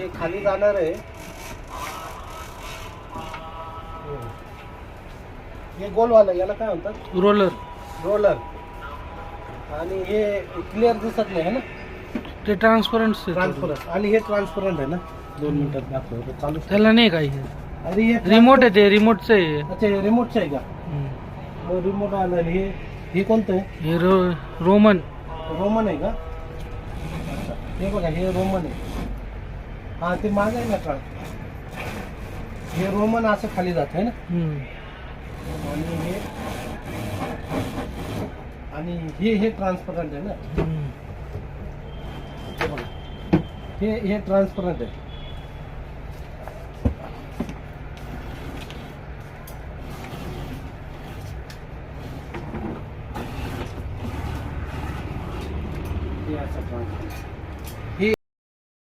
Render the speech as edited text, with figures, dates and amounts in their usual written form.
हे खाली जाणार आहे. हे गोलवालं याला काय म्हणतात? रोलर. रोलर. आणि हे क्लिअर दिसत नाही है ना, ते ट्रान्सपरंट. ट्रान्सपरंट. आणि हे ट्रान्सपरंट आहे ना. 2 मिनिटात दाखवतो चालू. त्याला नाही काही. अरे हे रिमोट आहे ते, रिमोटचं आहे. अच्छा हे रिमोटचं आहे का? मग रिमोट आलं. हे कोणतं आहे? हे रोमन. रोमन आहे का? हे बघा हे रोमन आहे. हा ते मागे आहे ना ट्रान्स. हे रोमन असं खाली जात आहे ना. आणि हे ट्रान्सपरंट आहे ना. हे बघा हे ट्रान्सपरंट आहे.